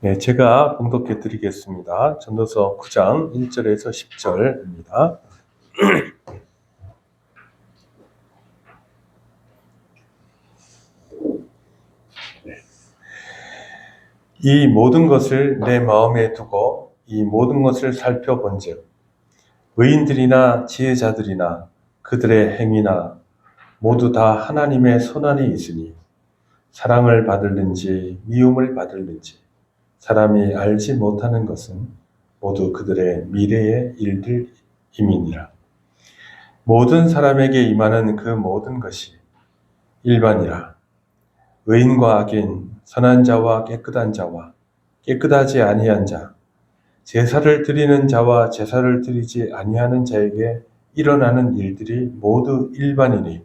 네, 제가 봉독해 드리겠습니다. 전도서 9장 1절에서 10절입니다. 이 모든 것을 내 마음에 두고 이 모든 것을 살펴본즉 의인들이나 지혜자들이나 그들의 행위나 모두 다 하나님의 손안에 있으니 사랑을 받을는지 미움을 받을는지 사람이 알지 못하는 것은 모두 그들의 미래의 일들임이니라. 모든 사람에게 임하는 그 모든 것이 일반이라. 의인과 악인, 선한 자와 깨끗한 자와 깨끗하지 아니한 자, 제사를 드리는 자와 제사를 드리지 아니하는 자에게 일어나는 일들이 모두 일반이니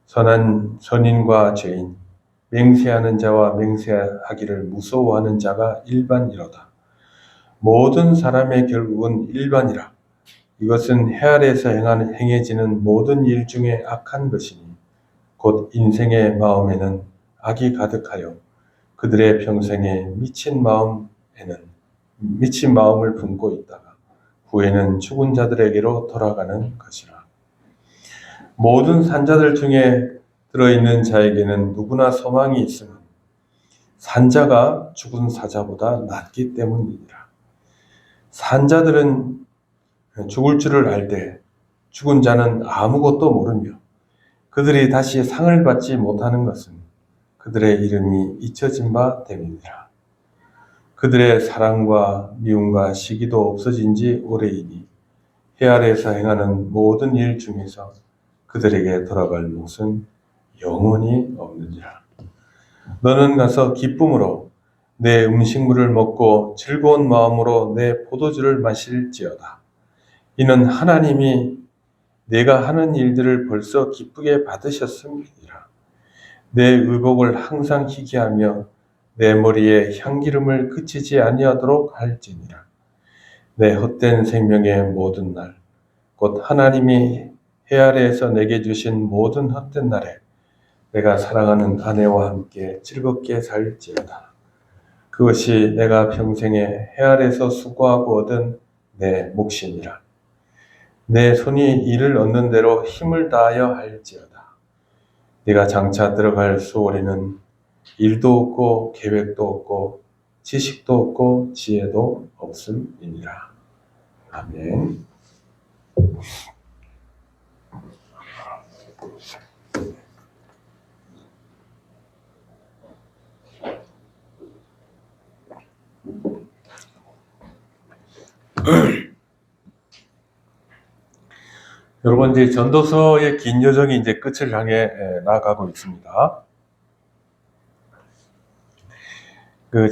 선인과 죄인, 맹세하는 자와 맹세하기를 무서워하는 자가 일반이로다. 모든 사람의 결국은 일반이라. 이것은 해 아래에서 행해지는 모든 일 중에 악한 것이니 곧 인생의 마음에는 악이 가득하여 그들의 평생에 미친 마음을 품고 있다가 후에는 죽은 자들에게로 돌아가는 것이라. 모든 산자들 중에 들어있는 자에게는 누구나 소망이 있으면 산자가 죽은 사자보다 낫기 때문이니라. 산자들은 죽을 줄을 알되 죽은 자는 아무것도 모르며 그들이 다시 상을 받지 못하는 것은 그들의 이름이 잊혀진 바 됨이니라. 그들의 사랑과 미움과 시기도 없어진 지 오래이니 해 아래에서 행하는 모든 일 중에서 그들에게 돌아갈 몫은 영원히 없느니라. 너는 가서 기쁨으로 내 음식물을 먹고 즐거운 마음으로 내 포도주를 마실지어다. 이는 하나님이 내가 하는 일들을 벌써 기쁘게 받으셨음이니라. 내 의복을 항상 희귀하며 내 머리에 향기름을 그치지 아니하도록 할지니라. 내 헛된 생명의 모든 날, 곧 하나님이 해 아래에서 내게 주신 모든 헛된 날에 내가 사랑하는 아내와 함께 즐겁게 살지어다. 그것이 내가 평생에 해 아래에서 수고하고 얻은 내 몫이니라. 내 손이 이를 얻는 대로 힘을 다하여 할지어다. 네가 장차 들어갈 수월에는 일도 없고 계획도 없고 지식도 없고 지혜도 없음이니라. 아멘. 여러분, 이제 전도서의 긴 여정이 이제 끝을 향해 나아가고 있습니다.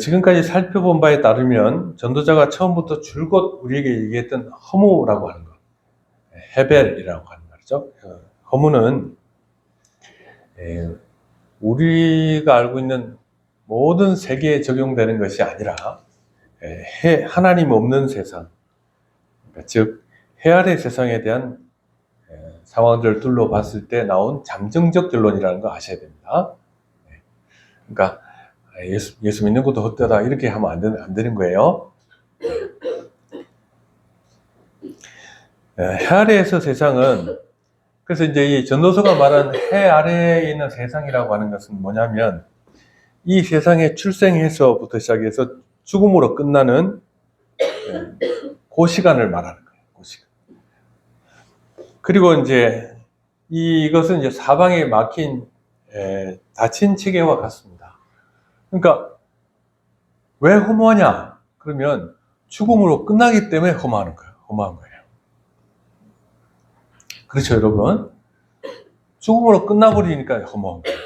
지금까지 살펴본 바에 따르면 전도자가 처음부터 줄곧 우리에게 얘기했던 허무라고 하는 것, 헤벨이라고 하는 말이죠. 허무는 우리가 알고 있는 모든 세계에 적용되는 것이 아니라 하나님 없는 세상, 즉 해 아래 세상에 대한 상황들을 둘러봤을 때 나온 잠정적 결론이라는 거 아셔야 됩니다. 그러니까 예수 믿는 것도 헛되다 이렇게 하면 안 되는 거예요. 해 아래에서 세상은, 그래서 이제 이 전도서가 말하는 해 아래에 있는 세상이라고 하는 것은 뭐냐면 이 세상에 출생해서부터 시작해서 죽음으로 끝나는 그 시간을 말하는 거예요. 그 시간. 그리고 이제 이것은 이제 사방에 막힌 닫힌 체계와 같습니다. 그러니까 왜 허무하냐? 그러면 죽음으로 끝나기 때문에 허무한 거예요. 그렇죠, 여러분? 죽음으로 끝나버리니까 허무한 거예요.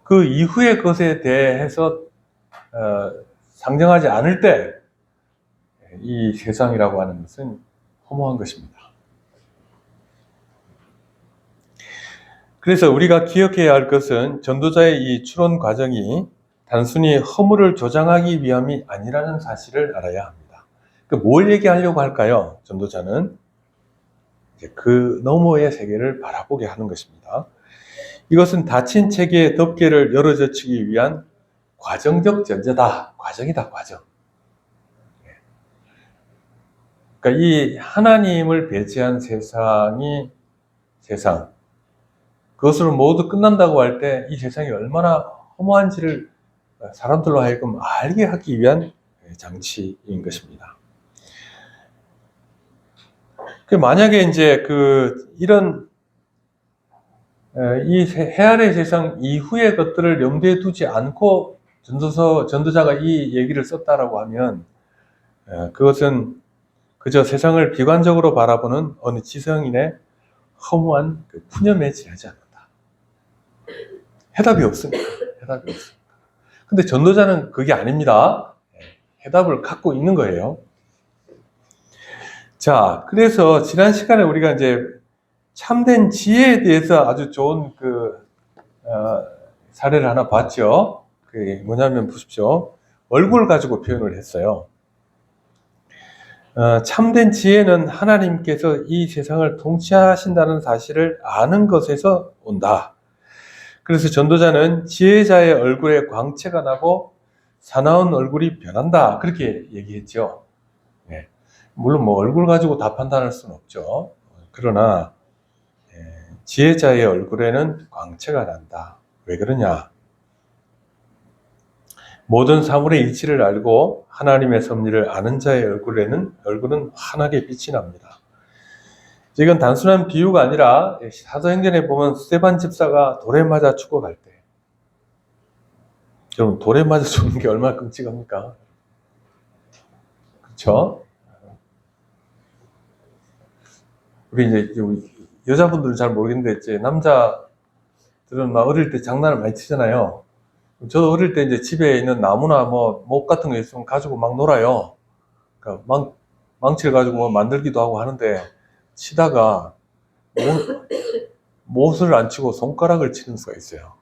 그 이후의 것에 대해서 상정하지 않을 때 이 세상이라고 하는 것은 허무한 것입니다. 그래서 우리가 기억해야 할 것은 전도자의 이 추론 과정이 단순히 허물을 조장하기 위함이 아니라는 사실을 알아야 합니다. 뭘 얘기하려고 할까요? 전도자는 이제 그 너머의 세계를 바라보게 하는 것입니다. 이것은 닫힌 체계의 덮개를 열어젖히기 위한 과정적 존재다. 과정이다, 과정. 그러니까 이 하나님을 배제한 세상, 그것으로 모두 끝난다고 할 때 이 세상이 얼마나 허무한지를 사람들로 하여금 알게 하기 위한 장치인 것입니다. 만약에 이제 이런 이 해아래 세상 이후의 것들을 염두에 두지 않고 전도자가 이 얘기를 썼다라고 하면 그것은 그저 세상을 비관적으로 바라보는 어느 지성인의 허무한 푸념에 지나지 않는다. 해답이 없습니다. 해답이 없습니다. 근데 전도자는 그게 아닙니다. 해답을 갖고 있는 거예요. 자, 그래서 지난 시간에 우리가 이제 참된 지혜에 대해서 아주 좋은 사례를 하나 봤죠. 그게 뭐냐면 보십시오. 얼굴 가지고 표현을 했어요. 참된 지혜는 하나님께서 이 세상을 통치하신다는 사실을 아는 것에서 온다. 그래서 전도자는 지혜자의 얼굴에 광채가 나고 사나운 얼굴이 변한다. 그렇게 얘기했죠. 네. 물론 뭐 얼굴 가지고 다 판단할 수는 없죠. 그러나 지혜자의 얼굴에는 광채가 난다. 왜 그러냐? 모든 사물의 이치를 알고 하나님의 섭리를 아는 자의 얼굴은 환하게 빛이 납니다. 이건 단순한 비유가 아니라 사도행전에 보면 스데반 집사가 돌에 맞아 죽어갈 때, 여러분 돌에 맞아 죽는 게 얼마나 끔찍합니까? 그렇죠? 우리 이제 여자분들은 잘 모르겠는데 이제 남자들은 막 어릴 때 장난을 많이 치잖아요. 저도 어릴 때 이제 집에 있는 나무나 뭐 못 같은 거 있으면 가지고 막 놀아요. 그러니까 망치를 가지고 뭐 만들기도 하고 하는데 치다가 못을 안 치고 손가락을 치는 수가 있어요.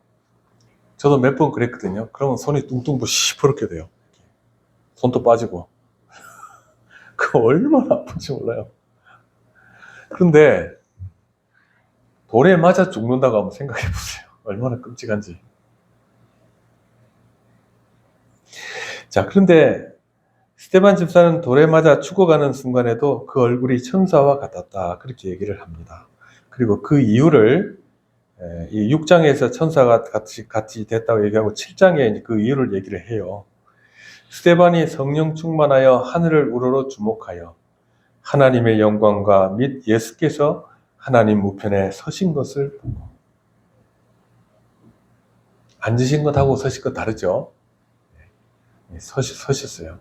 저도 몇 번 그랬거든요. 그러면 손이 뚱뚱 시퍼렇게 돼요. 손도 빠지고. 그거 얼마나 아픈지 몰라요. 그런데 돌에 맞아 죽는다고 한번 생각해 보세요. 얼마나 끔찍한지. 자, 그런데 스데반 집사는 돌에 맞아 죽어가는 순간에도 그 얼굴이 천사와 같았다. 그렇게 얘기를 합니다. 그리고 그 이유를 이 6장에서 천사가 같이 됐다고 얘기하고 7장에 그 이유를 얘기를 해요. 스데반이 성령 충만하여 하늘을 우러러 주목하여 하나님의 영광과 및 예수께서 하나님 우편에 서신 것을 보고. 앉으신 것하고 서신 것 다르죠? 서셨어요.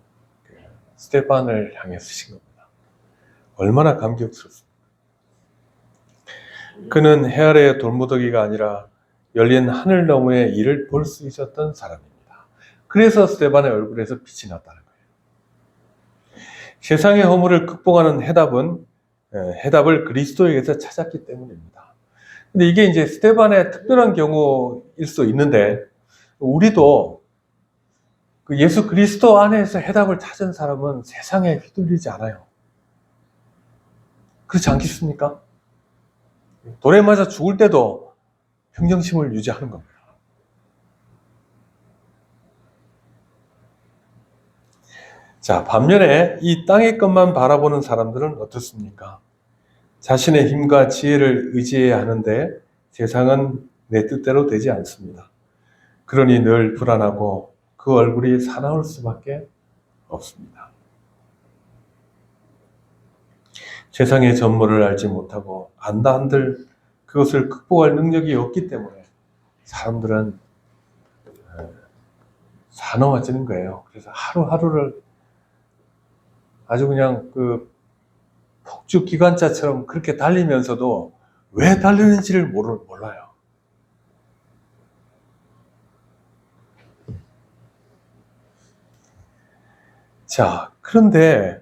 스데반을 향해 서신 겁니다. 얼마나 감격스럽습니까? 그는 해 아래의 돌무더기가 아니라 열린 하늘 너머의 일을 볼 수 있었던 사람입니다. 그래서 스데반의 얼굴에서 빛이 났다는 거예요. 세상의 허물을 극복하는 해답을 그리스도에게서 찾았기 때문입니다. 근데 이게 이제 스데반의 특별한 경우일 수 있는데, 우리도 그 예수 그리스도 안에서 해답을 찾은 사람은 세상에 휘둘리지 않아요. 그렇지 않겠습니까? 돌에 맞아 죽을 때도 평정심을 유지하는 겁니다. 자, 반면에 이 땅의 것만 바라보는 사람들은 어떻습니까? 자신의 힘과 지혜를 의지해야 하는데 세상은 내 뜻대로 되지 않습니다. 그러니 늘 불안하고 그 얼굴이 사나울 수밖에 없습니다. 세상의 전모를 알지 못하고 안다 한들 그것을 극복할 능력이 없기 때문에 사람들은 사나워지는 거예요. 그래서 하루하루를 아주 그냥 폭주 기관차처럼 그렇게 달리면서도 왜 달리는지를 몰라요. 자, 그런데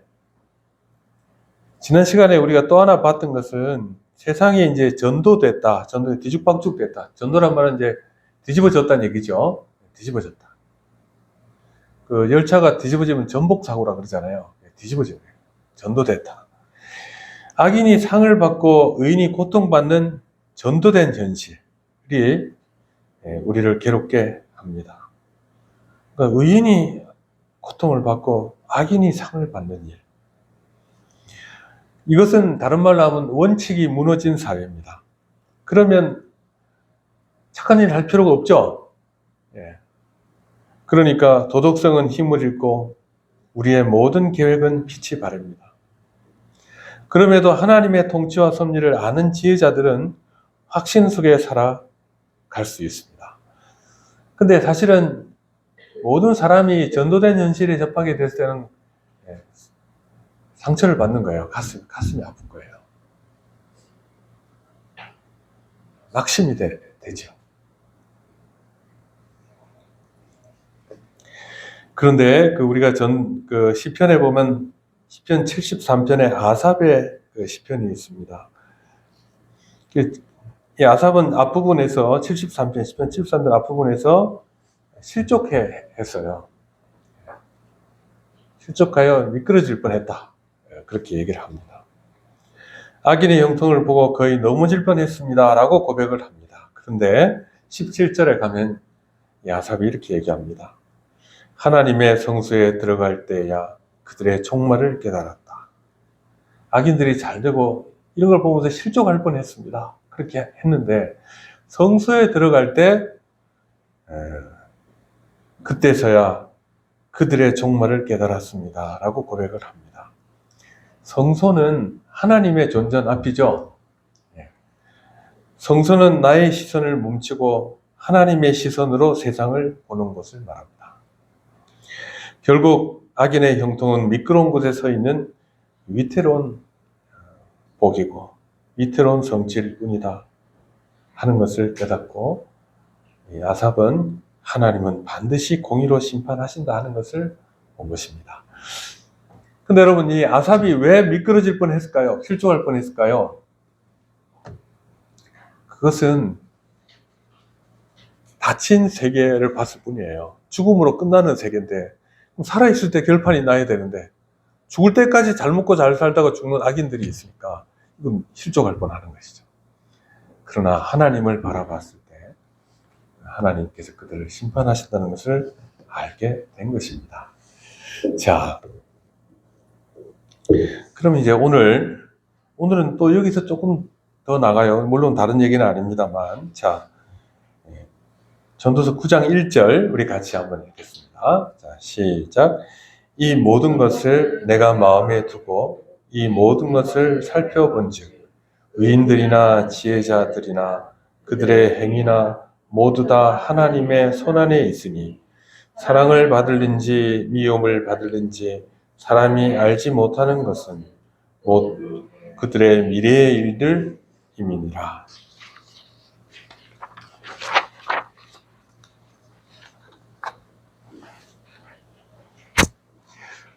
지난 시간에 우리가 또 하나 봤던 것은 세상이 이제 전도됐다. 전도에 뒤죽박죽됐다. 전도란 말은 이제 뒤집어졌다는 얘기죠. 뒤집어졌다. 그 열차가 뒤집어지면 전복사고라 그러잖아요. 뒤집어진 거예요. 전도됐다. 악인이 상을 받고 의인이 고통받는 전도된 현실이 우리를 괴롭게 합니다. 그러니까 의인이 고통을 받고 악인이 상을 받는 일. 이것은 다른 말로 하면 원칙이 무너진 사회입니다. 그러면 착한 일 할 필요가 없죠. 예. 그러니까 도덕성은 힘을 잃고 우리의 모든 계획은 빛이 바랍니다. 그럼에도 하나님의 통치와 섭리를 아는 지혜자들은 확신 속에 살아갈 수 있습니다. 근데 사실은 모든 사람이 전도된 현실에 접하게 됐을 때는 상처를 받는 거예요. 가슴이 아픈 거예요. 낙심이 되죠. 그런데 우리가 시편에 보면 시편 73편에 아삽의 시편이 있습니다. 이 아삽은 앞부분에서 73편, 시편 73편 앞부분에서 실족했어요. 실족하여 미끄러질 뻔했다. 그렇게 얘기를 합니다. 악인의 형통을 보고 거의 넘어질 뻔했습니다. 라고 고백을 합니다. 그런데 17절에 가면 이 아삽이 이렇게 얘기합니다. 하나님의 성소에 들어갈 때야 그들의 종말을 깨달았다. 악인들이 잘 되고 이런 걸 보면서 실족할 뻔했습니다. 그렇게 했는데 성소에 들어갈 때 그때서야 그들의 종말을 깨달았습니다. 라고 고백을 합니다. 성소는 하나님의 존전 앞이죠. 성소는 나의 시선을 멈추고 하나님의 시선으로 세상을 보는 것을 말합니다. 결국 악인의 형통은 미끄러운 곳에 서 있는 위태로운 복이고 위태로운 성취일 뿐이다 하는 것을 깨닫고 아삽은 하나님은 반드시 공의로 심판하신다 하는 것을 본 것입니다. 근데 여러분, 이 아삽이 왜 미끄러질 뻔했을까요? 실족할 뻔했을까요? 그것은 닫힌 세계를 봤을 뿐이에요. 죽음으로 끝나는 세계인데 살아있을 때 결판이 나야 되는데 죽을 때까지 잘 먹고 잘 살다가 죽는 악인들이 있으니까 이건 실족할 뻔하는 것이죠. 그러나 하나님을 바라봤을 때 하나님께서 그들을 심판하신다는 것을 알게 된 것입니다. 자, 그럼 이제 오늘은 또 여기서 조금 더 나가요. 물론 다른 얘기는 아닙니다만, 자, 전도서 9장 1절 우리 같이 한번 읽겠습니다. 자, 시작. 이 모든 것을 내가 마음에 두고 이 모든 것을 살펴본즉 의인들이나 지혜자들이나 그들의 행위나 모두 다 하나님의 손안에 있으니 사랑을 받을는지 미움을 받을는지 사람이 알지 못하는 것은 곧 그들의 미래의 일들임이니라.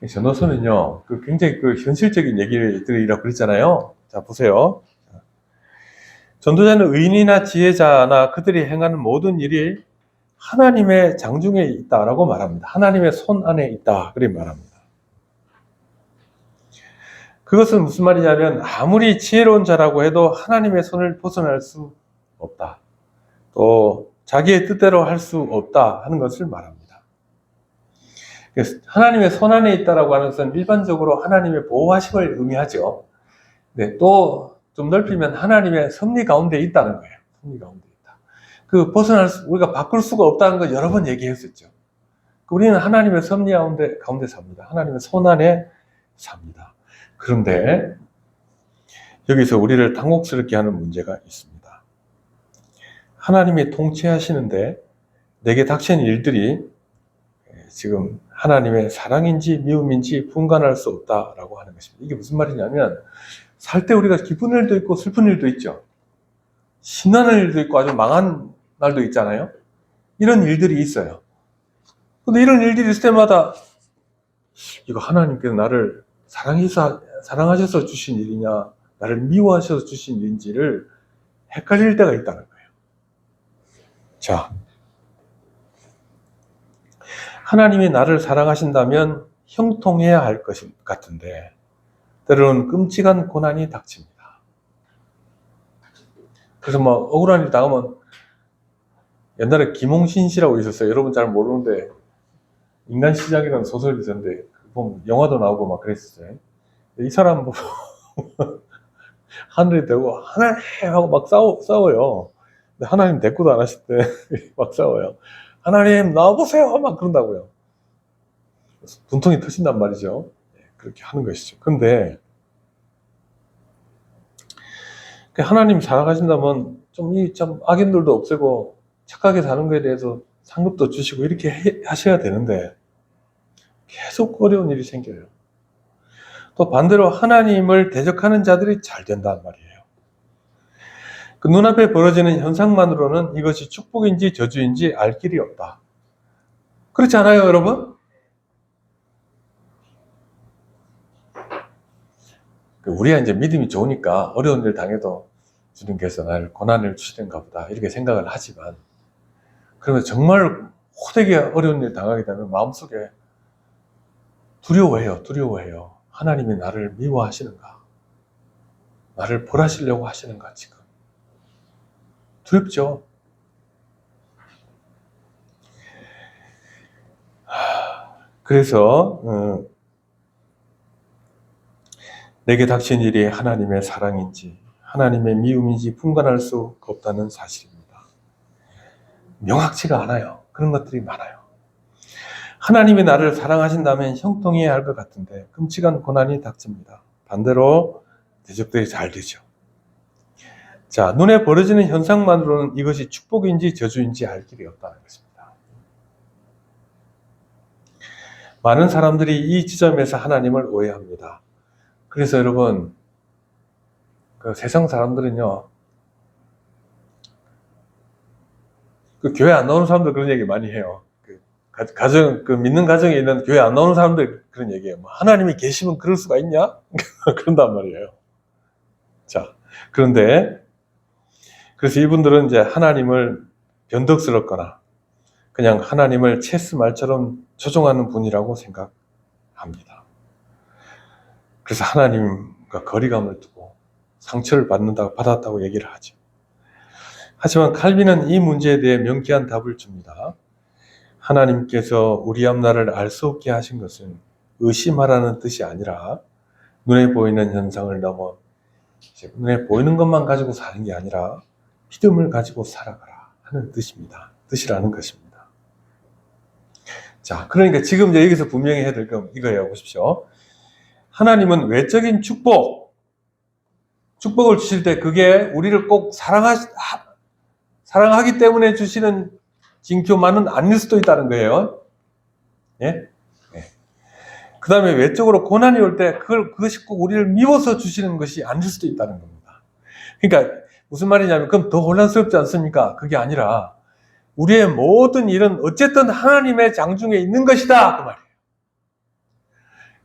전도서는요, 굉장히 현실적인 얘기들이라고 그랬잖아요. 자, 보세요. 전도자는 의인이나 지혜자나 그들이 행하는 모든 일이 하나님의 장중에 있다라고 말합니다. 하나님의 손 안에 있다. 그렇게 말합니다. 그것은 무슨 말이냐면 아무리 지혜로운 자라고 해도 하나님의 손을 벗어날 수 없다. 또 자기의 뜻대로 할 수 없다 하는 것을 말합니다. 그래서 하나님의 손 안에 있다라고 하는 것은 일반적으로 하나님의 보호하심을 의미하죠. 네, 또 좀 넓히면 하나님의 섭리 가운데 있다는 거예요. 섭리 가운데 있다. 우리가 바꿀 수가 없다는 거 여러 번 얘기했었죠. 우리는 하나님의 섭리 가운데 삽니다. 하나님의 손 안에 삽니다. 그런데 여기서 우리를 당혹스럽게 하는 문제가 있습니다. 하나님이 통치하시는데 내게 닥친 일들이 지금 하나님의 사랑인지 미움인지 분간할 수 없다라고 하는 것입니다. 이게 무슨 말이냐면 살 때 우리가 기쁜 일도 있고 슬픈 일도 있죠. 신나는 일도 있고 아주 망한 날도 있잖아요. 이런 일들이 있어요. 근데 이런 일들이 있을 때마다 이거 하나님께서 나를 사랑하셔서 주신 일이냐 나를 미워하셔서 주신 일인지를 헷갈릴 때가 있다는 거예요. 자, 하나님이 나를 사랑하신다면 형통해야 할 것 같은데 때로는 끔찍한 고난이 닥칩니다. 그래서 막 억울한 일 당하면 옛날에 김홍신 씨라고 있었어요. 여러분 잘 모르는데 인간 시작이라는 소설이 있었는데 보면 영화도 나오고 막 그랬었어요. 이 사람 뭐 하늘이 되고 하나님 하고 막 싸워요. 근데 하나님 대꾸도 안 하실 때 막 싸워요. 하나님 나와보세요 막 그런다고요. 분통이 터진단 말이죠. 그렇게 하는 것이죠. 근데 하나님 살아가신다면 좀 이 참 악인들도 없애고 착하게 사는 것에 대해서 상급도 주시고 이렇게 하셔야 되는데 계속 어려운 일이 생겨요. 또 반대로 하나님을 대적하는 자들이 잘 된단 말이에요. 그 눈앞에 벌어지는 현상만으로는 이것이 축복인지 저주인지 알 길이 없다. 그렇지 않아요, 여러분? 우리가 이제 믿음이 좋으니까 어려운 일 당해도 주님께서 나를 고난을 주시는가 보다 이렇게 생각을 하지만, 그러면 정말 호되게 어려운 일 당하게 되면 마음속에 두려워해요. 하나님이 나를 미워하시는가? 나를 벌하시려고 하시는가 지금? 두렵죠? 그래서 내게 닥친 일이 하나님의 사랑인지 하나님의 미움인지 분간할 수 없다는 사실입니다. 명확치가 않아요. 그런 것들이 많아요. 하나님이 나를 사랑하신다면 형통해야 할 것 같은데 끔찍한 고난이 닥칩니다. 반대로 대적들이 잘 되죠. 자, 눈에 벌어지는 현상만으로는 이것이 축복인지 저주인지 알 길이 없다는 것입니다. 많은 사람들이 이 지점에서 하나님을 오해합니다. 그래서 여러분, 그 세상 사람들은요, 그 교회 안 나오는 사람들 그런 얘기 많이 해요. 믿는 가정에 있는 교회 안 나오는 사람들 그런 얘기해요. 뭐 하나님이 계시면 그럴 수가 있냐? 그런단 말이에요. 자, 그런데, 그래서 이분들은 이제 하나님을 변덕스럽거나 그냥 하나님을 체스 말처럼 조종하는 분이라고 생각합니다. 그래서 하나님과 거리감을 두고 상처를 받았다고 얘기를 하죠. 하지만 칼빈은 이 문제에 대해 명쾌한 답을 줍니다. 하나님께서 우리 앞날을 알 수 없게 하신 것은 의심하라는 뜻이 아니라 눈에 보이는 현상을 넘어 눈에 보이는 것만 가지고 사는 게 아니라 믿음을 가지고 살아가라 하는 뜻이라는 것입니다. 자, 그러니까 지금 이제 여기서 분명히 해야 될 건 이거예요. 보십시오. 하나님은 외적인 축복을 주실 때 그게 우리를 꼭 사랑하기 때문에 주시는 징표만은 아닐 수도 있다는 거예요. 예? 예. 그 다음에 외적으로 고난이 올 때 그것이 꼭 우리를 미워서 주시는 것이 아닐 수도 있다는 겁니다. 그러니까 무슨 말이냐면 그럼 더 혼란스럽지 않습니까? 그게 아니라 우리의 모든 일은 어쨌든 하나님의 장중에 있는 것이다 그 말이에요.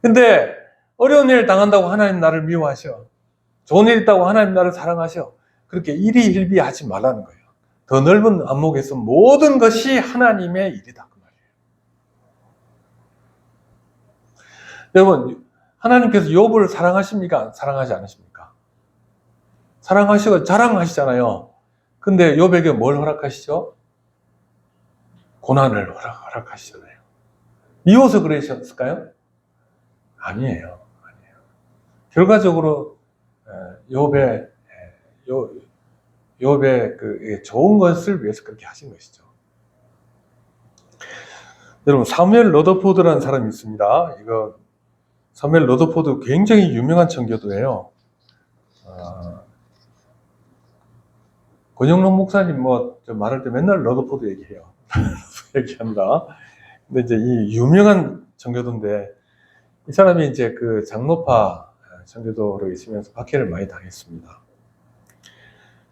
근데 어려운 일을 당한다고 하나님 나를 미워하셔. 좋은 일 있다고 하나님 나를 사랑하셔. 그렇게 일희일비하지 말라는 거예요. 더 넓은 안목에서 모든 것이 하나님의 일이다 그 말이에요. 여러분, 하나님께서 욥을 사랑하십니까? 사랑하지 않으십니까? 사랑하시고 자랑하시잖아요. 근데 욥에게 뭘 허락하시죠? 고난을 허락하시잖아요. 미워서 그러셨을까요? 아니에요. 결과적으로 욥의 그 좋은 것을 위해서 그렇게 하신 것이죠. 여러분, 사무엘 러더포드라는 사람이 있습니다. 사무엘 러더포드 굉장히 유명한 청교도예요. 권영록 목사님 말할 때 맨날 러더포드 얘기해요. 얘기합니다. 근데 이제 이 유명한 청교도인데 이 사람이 이제 그 장로파 청교도로 있으면서 박해를 많이 당했습니다.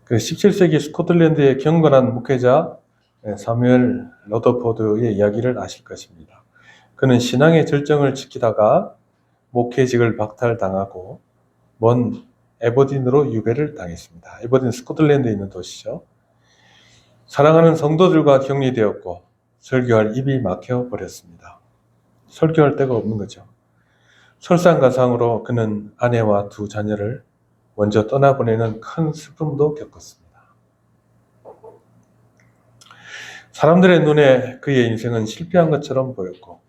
그 17세기 스코틀랜드의 경건한 목회자 사무엘 러더포드의 이야기를 아실 것입니다. 그는 신앙의 절정을 지키다가 목회직을 박탈당하고 먼 에버딘으로 유배를 당했습니다. 에버딘 스코틀랜드에 있는 도시죠. 사랑하는 성도들과 격리되었고 설교할 입이 막혀버렸습니다. 설교할 데가 없는 거죠. 설상가상으로 그는 아내와 두 자녀를 먼저 떠나보내는 큰 슬픔도 겪었습니다. 사람들의 눈에 그의 인생은 실패한 것처럼 보였고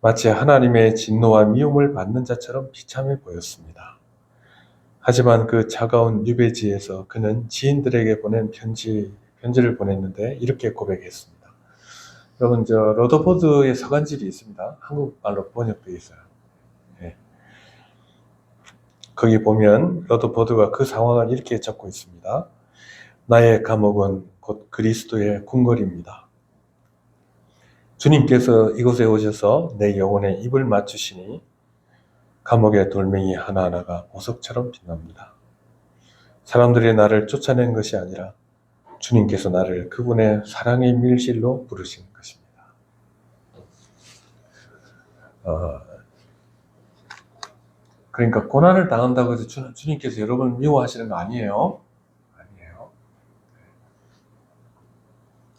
마치 하나님의 진노와 미움을 받는 자처럼 비참해 보였습니다. 하지만 그 차가운 유배지에서 그는 지인들에게 보낸 편지를 보냈는데 이렇게 고백했습니다. 여러분, 러더포드의 서간집이 있습니다. 한국말로 번역되어 있어요. 예. 거기 보면 러더포드가 그 상황을 이렇게 적고 있습니다. 나의 감옥은 곧 그리스도의 궁궐입니다. 주님께서 이곳에 오셔서 내 영혼에 입을 맞추시니 감옥의 돌멩이 하나하나가 보석처럼 빛납니다. 사람들이 나를 쫓아낸 것이 아니라 주님께서 나를 그분의 사랑의 밀실로 부르신 것입니다. 그러니까 고난을 당한다고 해서 주님께서 여러분을 미워하시는 거 아니에요. 아니에요.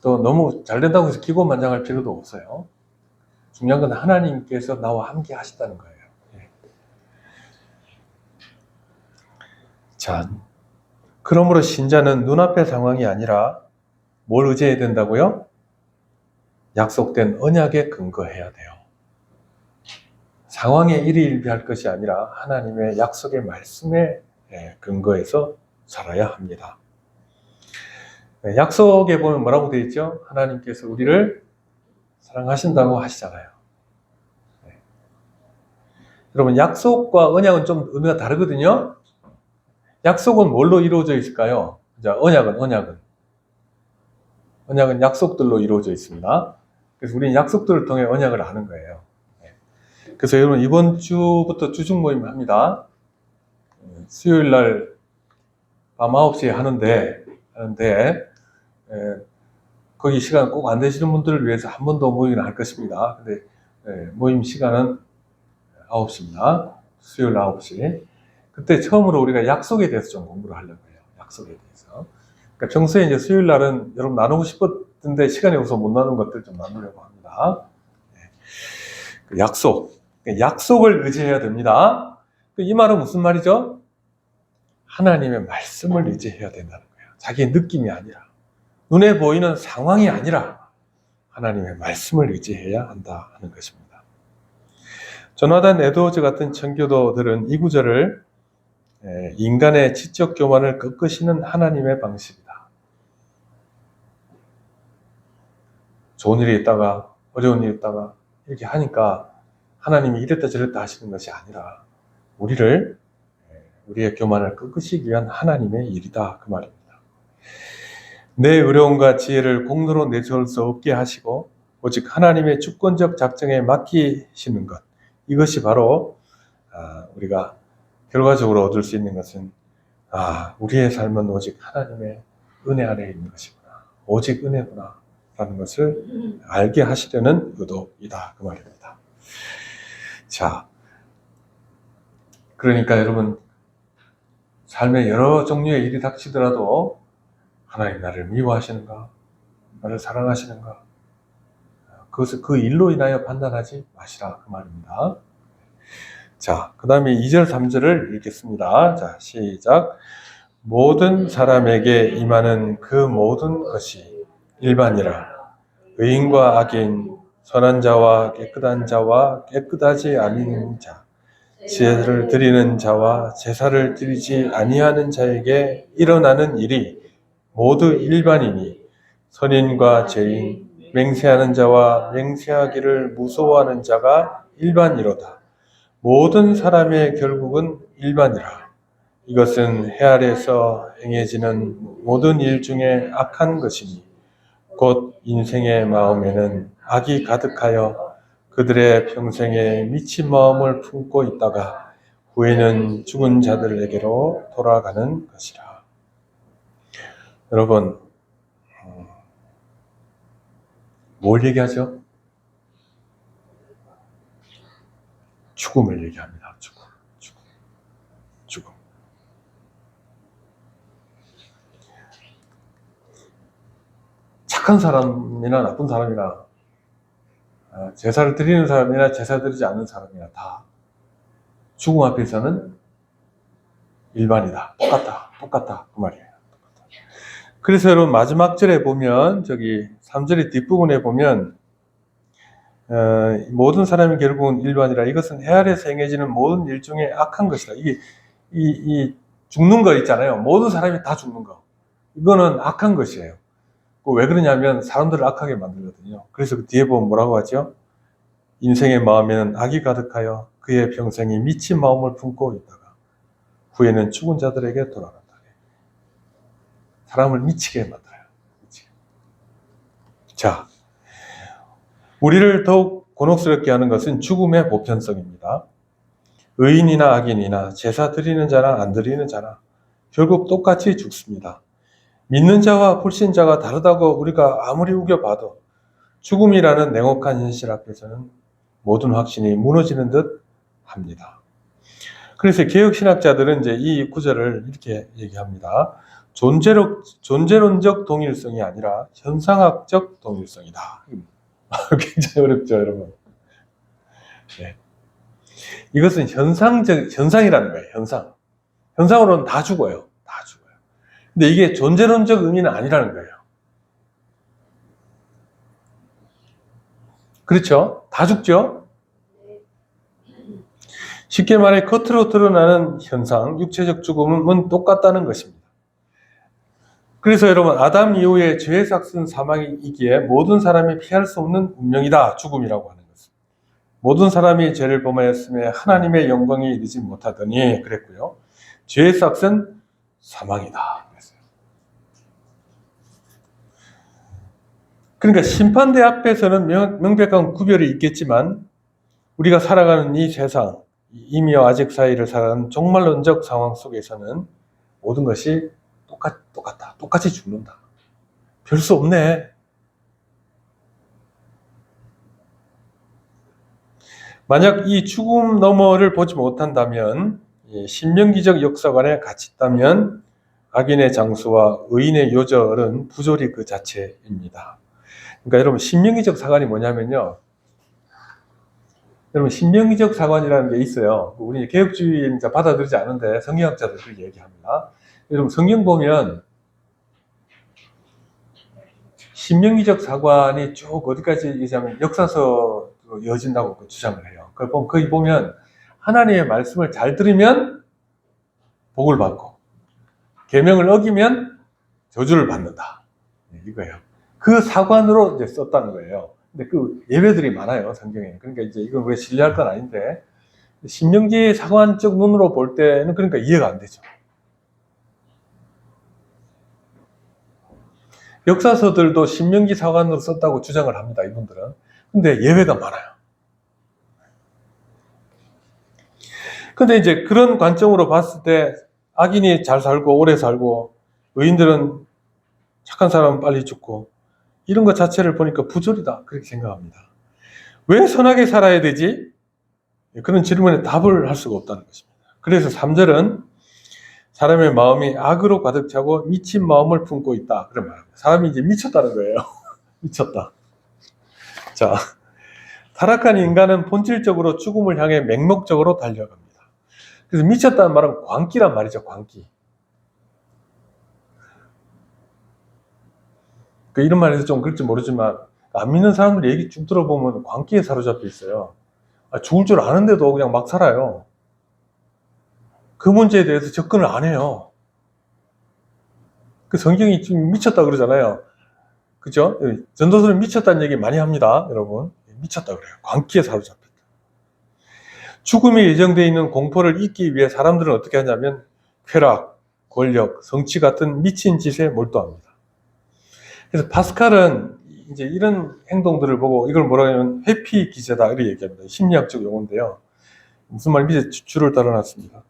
또 너무 잘 된다고 해서 기고만장할 필요도 없어요. 중요한 건 하나님께서 나와 함께 하시다는 거예요. 예. 자, 그러므로 신자는 눈앞의 상황이 아니라 뭘 의지해야 된다고요? 약속된 언약에 근거해야 돼요. 상황에 일희일비할 것이 아니라 하나님의 약속의 말씀에 근거해서 살아야 합니다. 약속에 보면 뭐라고 되어 있죠? 하나님께서 우리를 사랑하신다고 하시잖아요. 여러분, 약속과 언약은 좀 의미가 다르거든요. 약속은 뭘로 이루어져 있을까요? 자, 언약은 약속들로 이루어져 있습니다. 그래서 우리는 약속들을 통해 언약을 아는 거예요. 그래서 여러분, 이번 주부터 주중 모임 합니다. 수요일 날 밤 9시에 하는데 거기 시간 꼭 안 되시는 분들을 위해서 한 번 더 모임을 할 것입니다. 근데 모임 시간은 9시입니다. 수요일 9시. 그때 처음으로 우리가 약속에 대해서 좀 공부를 하려고 해요. 약속에 대해서. 그러니까 평소에 이제 수요일 날은 여러분 나누고 싶었는데 시간이 없어서 못 나눈 것들 좀 나누려고 합니다. 약속을 의지해야 됩니다. 이 말은 무슨 말이죠? 하나님의 말씀을 의지해야 된다는 거예요. 자기의 느낌이 아니라, 눈에 보이는 상황이 아니라 하나님의 말씀을 의지해야 한다 하는 것입니다. 조나단 에드워즈 같은 청교도들은 이 구절을 인간의 지적 교만을 꺾으시는 하나님의 방식이다. 좋은 일이 있다가 어려운 일이 있다가 이렇게 하니까 하나님이 이랬다 저랬다 하시는 것이 아니라 우리의 교만을 꺾으시기 위한 하나님의 일이다 그 말입니다. 내 의로움과 지혜를 공로로 내세울 수 없게 하시고 오직 하나님의 주권적 작정에 맡기시는 것, 이것이 바로 우리가 결과적으로 얻을 수 있는 것은 우리의 삶은 오직 하나님의 은혜 아래에 있는 것이구나, 오직 은혜구나 라는 것을 알게 하시려는 의도이다 그 말입니다. 자, 그러니까 여러분, 삶에 여러 종류의 일이 닥치더라도 하나님 나를 미워하시는가, 나를 사랑하시는가, 그것을 그 일로 인하여 판단하지 마시라 그 말입니다. 자, 그 다음에 2절 3절을 읽겠습니다. 자, 시작. 모든 사람에게 임하는 그 모든 것이 일반이라. 의인과 악인, 선한 자와 깨끗한 자와 깨끗하지 않은 자, 제사를 드리는 자와 제사를 드리지 아니하는 자에게 일어나는 일이 모두 일반이니 선인과 죄인, 맹세하는 자와 맹세하기를 무서워하는 자가 일반이로다. 모든 사람의 결국은 일반이라. 이것은 해 아래서 행해지는 모든 일 중에 악한 것이니 곧 인생의 마음에는 악이 가득하여 그들의 평생에 미친 마음을 품고 있다가 후에는 죽은 자들에게로 돌아가는 것이라. 여러분, 뭘 얘기하죠? 죽음을 얘기합니다. 죽음. 착한 사람이나 나쁜 사람이나 제사를 드리는 사람이나 제사 드리지 않는 사람이나 다 죽음 앞에서는 일반이다. 똑같다. 그 말이에요. 그래서 여러분 마지막 절에 보면 저기 3절의 뒷부분에 보면 모든 사람이 결국은 일반이라 이것은 해 아래서 행해지는 모든 일 중에 악한 것이다. 이 죽는 거 있잖아요. 모든 사람이 다 죽는 거. 이거는 악한 것이에요. 왜 그러냐면 사람들을 악하게 만들거든요. 그래서 그 뒤에 보면 뭐라고 하죠? 인생의 마음에는 악이 가득하여 그의 평생이 미친 마음을 품고 있다가 후에는 죽은 자들에게 돌아간다. 사람을 미치게 만들어요. 미치게. 자, 우리를 더욱 곤혹스럽게 하는 것은 죽음의 보편성입니다. 의인이나 악인이나 제사 드리는 자나 안 드리는 자나 결국 똑같이 죽습니다. 믿는 자와 불신자가 다르다고 우리가 아무리 우겨봐도 죽음이라는 냉혹한 현실 앞에서는 모든 확신이 무너지는 듯 합니다. 그래서 개혁신학자들은 이제 이 구절을 이렇게 얘기합니다. 존재론적 동일성이 아니라 현상학적 동일성이다. 굉장히 어렵죠, 여러분. 네. 이것은 현상이라는 거예요, 현상. 현상으로는 다 죽어요. 다 죽어요. 근데 이게 존재론적 의미는 아니라는 거예요. 그렇죠? 다 죽죠? 쉽게 말해 겉으로 드러나는 현상, 육체적 죽음은 똑같다는 것입니다. 그래서 여러분, 아담 이후에 죄의 삭슨 사망이기에 모든 사람이 피할 수 없는 운명이다, 죽음이라고 하는 것은. 모든 사람이 죄를 범하였음에 하나님의 영광에 이르지 못하더니 그랬고요. 죄의 삭은 사망이다. 그랬어요. 그러니까 심판대 앞에서는 명백한 구별이 있겠지만 우리가 살아가는 이 세상, 이미와 아직 사이를 살아가는 종말론적 상황 속에서는 모든 것이 똑같다. 똑같이 죽는다. 별 수 없네. 만약 이 죽음 너머를 보지 못한다면, 신명기적 역사관에 갇혔다면 악인의 장수와 의인의 요절은 부조리 그 자체입니다. 그러니까 여러분, 신명기적 사관이 뭐냐면요. 여러분, 신명기적 사관이라는 게 있어요. 우리 개혁주의 받아들이지 않은데 성경학자들 그렇게 얘기합니다. 여러분, 성경 보면 신명기적 사관이 쭉 어디까지 얘기하면 역사서 이어진다고 주장을 해요. 거기 보면 하나님의 말씀을 잘 들으면 복을 받고 계명을 어기면 저주를 받는다. 이거예요. 그 사관으로 이제 썼다는 거예요. 근데 그 예외들이 많아요, 성경에. 그러니까 이제 이건 왜 신뢰할 건 아닌데 신명기 사관적 눈으로 볼 때는 그러니까 이해가 안 되죠. 역사서들도 신명기 사관으로 썼다고 주장을 합니다, 이분들은. 근데 예외가 많아요. 근데 이제 그런 관점으로 봤을 때 악인이 잘 살고 오래 살고 의인들은 착한 사람은 빨리 죽고 이런 것 자체를 보니까 부조리다 그렇게 생각합니다. 왜 선하게 살아야 되지? 그런 질문에 답을 할 수가 없다는 것입니다. 그래서 3절은 사람의 마음이 악으로 가득 차고 미친 마음을 품고 있다 그런 말입니다. 사람이 이제 미쳤다는 거예요. 미쳤다. 자, 타락한 인간은 본질적으로 죽음을 향해 맹목적으로 달려갑니다. 그래서 미쳤다는 말은 광기란 말이죠, 광기. 이런 말에서 좀 그럴지 모르지만 안 믿는 사람들 얘기 쭉 들어보면 광기에 사로잡혀 있어요. 죽을 줄 아는데도 그냥 막 살아요. 그 문제에 대해서 접근을 안 해요. 그 성경이 지금 미쳤다 그러잖아요. 그죠? 전도서는 미쳤다는 얘기 많이 합니다, 여러분. 미쳤다 그래요. 광기에 사로잡혔다. 죽음이 예정되어 있는 공포를 잊기 위해 사람들은 어떻게 하냐면 쾌락, 권력, 성취 같은 미친 짓에 몰두합니다. 그래서 파스칼은 이제 이런 행동들을 보고 이걸 뭐라고 하냐면 회피 기제다 이렇게 얘기합니다. 심리학적 용어인데요. 무슨 말인지 줄을 달아놨습니다.